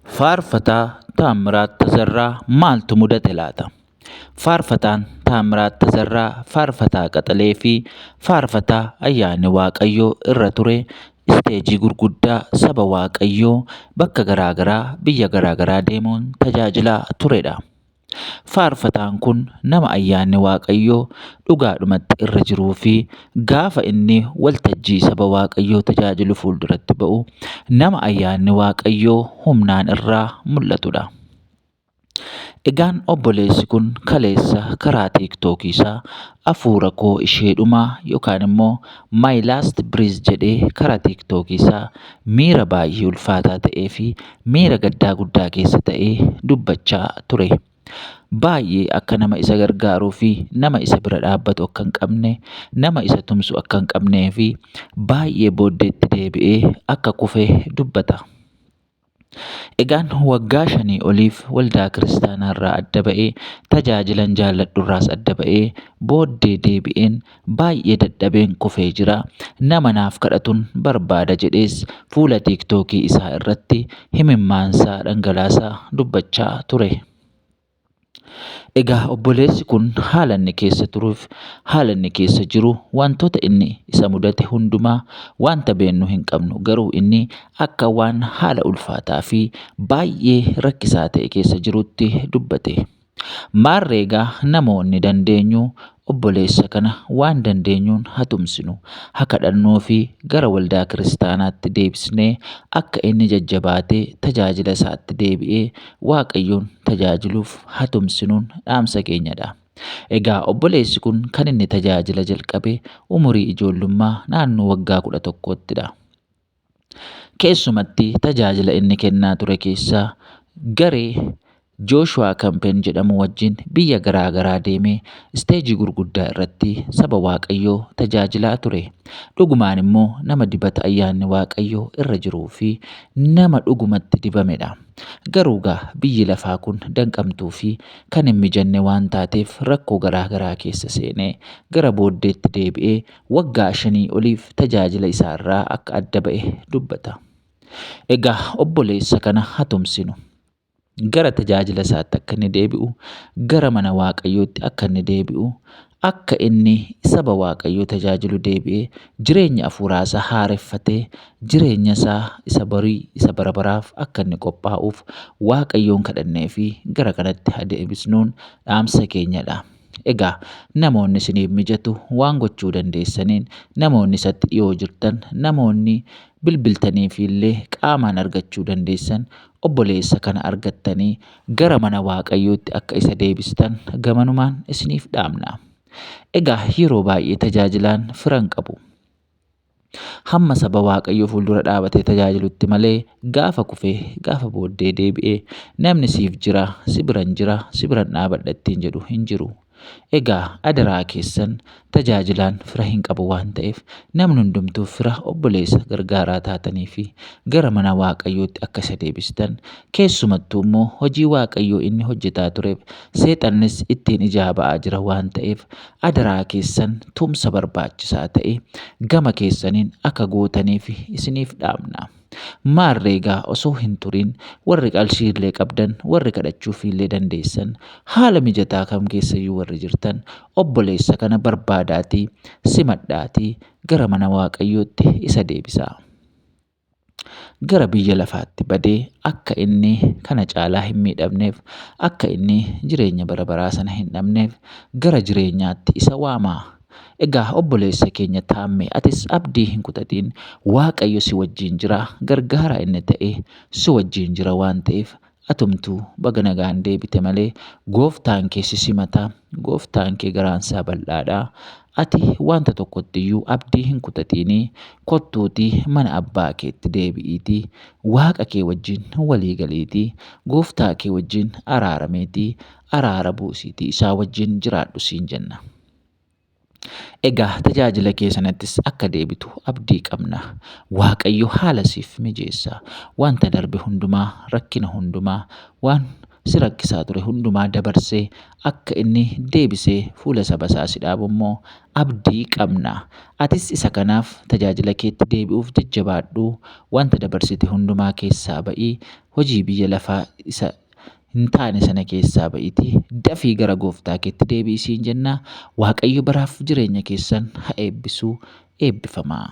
Faarfataa Taammiraat Tazarraa maaltu mudate laata? Faarfataan Taammiraat Tazarraa faarfataa qaxalee fi faarfataa ayyaanni Waaqayyoo irra ture isteejii gurguddaa saba Waaqayyoo bakka garaa garaa biyya garaa garaa deemuun tajaajilaa turedha. Faarfataan kun nama ayyaanni Waaqayyoo dhugaadhumatti irra jiruu fi gaafa inni waltajjii saba Waaqayyoo tajaajilu fuulduratti ba'u nama ayyaanni Waaqayyoo humnaan irraa mul'atudha. Egaan obboleessi kun kaleessa karaa tiiktookii isaa hafuura koo ishee dhumaa yookaan immoo my last breath jedhee karaa tiiktookii isaa miira baay'ee ulfaataa ta'ee fi miira gaddaa guddaa keessa ta'ee dubbachaa ture. Baay'ee akka nama isa gargaaruu fi nama isa bira dhaabbatu akka hin qabne, nama isa tumsu akka hin qabnee fi baay'ee booddeetti deebi'ee akka kufe dubbata. Egaan waggaa 5 oliif waldaa kiristaanaa irraa adda ba'ee tajaajilan jaalladhu irraas adda ba'ee booddee deebi'een baay'ee dadhabeen kufee jira. Nama naaf kadhatuun barbaada jedhees fuula tiiktookii isaa irratti imimmaansaa dhangalaasaa dubbachaa ture. Egaa obboleessi kun haala inni keessa turuuf haala inni keessa jiru wantoota inni isa mudate hundumaa wanta beeknu hin qabnu, garuu inni akka waan haala ulfaataa fi baay'ee rakkisaa ta'e keessa jirutti dubbate. Maarree egaa namoonni dandeenyu obboleessa kana waan dandeenyuun haa tumsinu, haa kadhannuu fi gara waldaa kiristaanaatti deebisnee akka inni jajjabaatee tajaajila isaatti deebi'ee Waaqayyoon tajaajiluuf haa tumsinuun dhaamsa keenyadha. Egaa obboleessi kun kan inni tajaajila jalqabe umurii ijoollummaa naannoo waggaa 11ttidha. Keessumatti tajaajila inni kennaa ture keessaa garee Jooshuwaa Kampeen jedhamu wajjin biyya garaa garaa deemee isteejii gurguddaa irratti saba Waaqayyoo tajaajilaa ture. Dhugumaan immoo nama dibata ayyaanni Waaqayyoo irra jiruu fi nama dhugumatti dibamedha. Garuu egaa biyyi lafaa kun danqamtuu fi kan hin mijanne waan taateef rakkoo garaa garaa keessa seenee gara booddeetti deebi'ee waggaa 5 oliif tajaajila isaa irraa akka adda ba'e dubbata. Egaa obboleessa kana haa tumsinu. Gara tajaajila isaatti akka inni deebi'u, gara mana Waaqayyootti akka inni deebi'u, akka inni saba Waaqayyoo tajaajilu deebi'ee jireenya hafuuraa isaa haareffatee jireenya isaa isa barii isa bara baraaf akka inni qophaa'uuf Waaqayyoon kadhannee fi gara kanatti haa deebisnuun dhaamsa keenyadha. Egaa namoonni isiniif mijatu waan gochuu dandeessaniin namoonni isatti dhiyoo jirtan, namoonni bilbiltaniif illee qaamaan argachuu dandeessan obboleessa kana argattanii gara mana Waaqayyootti akka isa deebistan gamanumaan isiniif dhaamna. Egaa yeroo baay'ee tajaajilaan fira hin qabu. Hamma saba Waaqayyoo fuuldura dhaabatee tajaajilutti malee gaafa kufee gaafa booddee deebi'ee namni siif jira, si biran jira, si biran dhaabadha ittiin jedhu hin jiru. Egaa adaraa keessan tajaajilaan fira hin qabu waan ta'eef namni hundumtuu fira obboleessa gargaaraa taatanii fi gara mana Waaqayyootti akka isa deebistan, keessumattuu immoo hojii Waaqayyoo inni hojjetaa tureef seexannis ittiin ijaa ba'aa jira waan ta'eef adaraa keessan tumsa barbaachisaa ta'e gama keessaniin akka gootaniif isiniif dhaamna. Maarree egaa osoo hin turin warri qarshii illee qabdan, warri kadhachuuf illee dandeessan, haala mijataa kam keessayyuu warri jirtan obboleessa kana barbaadaatii simadhaatii gara mana Waaqayyootti isa deebisaa. Gara biyya lafaatti badee akka inni kana caalaa hin miidhamneef, akka inni jireenya bara baraa sana hin dhabneef gara jireenyaatti isa waamaa. Egaa obboleessa keenya Taammee atis abdii hin kutatin, Waaqayyo si wajjin jira, gargaaraa inni ta'e si wajjin jira waan ta'eef atumtuu baga nagaan deebite malee Gooftaan kee si simata, Gooftaan kee garaansaa bal'aadha. Ati wanta tokkottiyyuu abdii hin kutatinii kottuutii mana abbaa keetti deebi'iitii Waaqa kee wajjin walii galiitii Gooftaa kee wajjin araarameetii araara buusiitii isaa wajjin jiraadhu siin jenna. Egaa tajaajila kee sanattis akka deebitu abdii qabna. Waaqayyo haala siif mijeessa. Wanta darbe hundumaa, rakkina hundumaa, waan si rakkisaa ture hundumaa dabarsee akka inni deebisee fuula saba isaa si dhaabu immoo abdii qabna. Atis isa kanaaf tajaajila keetti deebi'uuf jajjabaadhu. Wanta dabarsite hundumaa keessaa ba'ii hojii biyya lafaa isa hin taane sana keessaa ba'iitii dafii gara gooftaa keetti deebi'i siin jennaa. Waaqayyo baraaf jireenya keessan haa eebbisu. Eebbifamaa.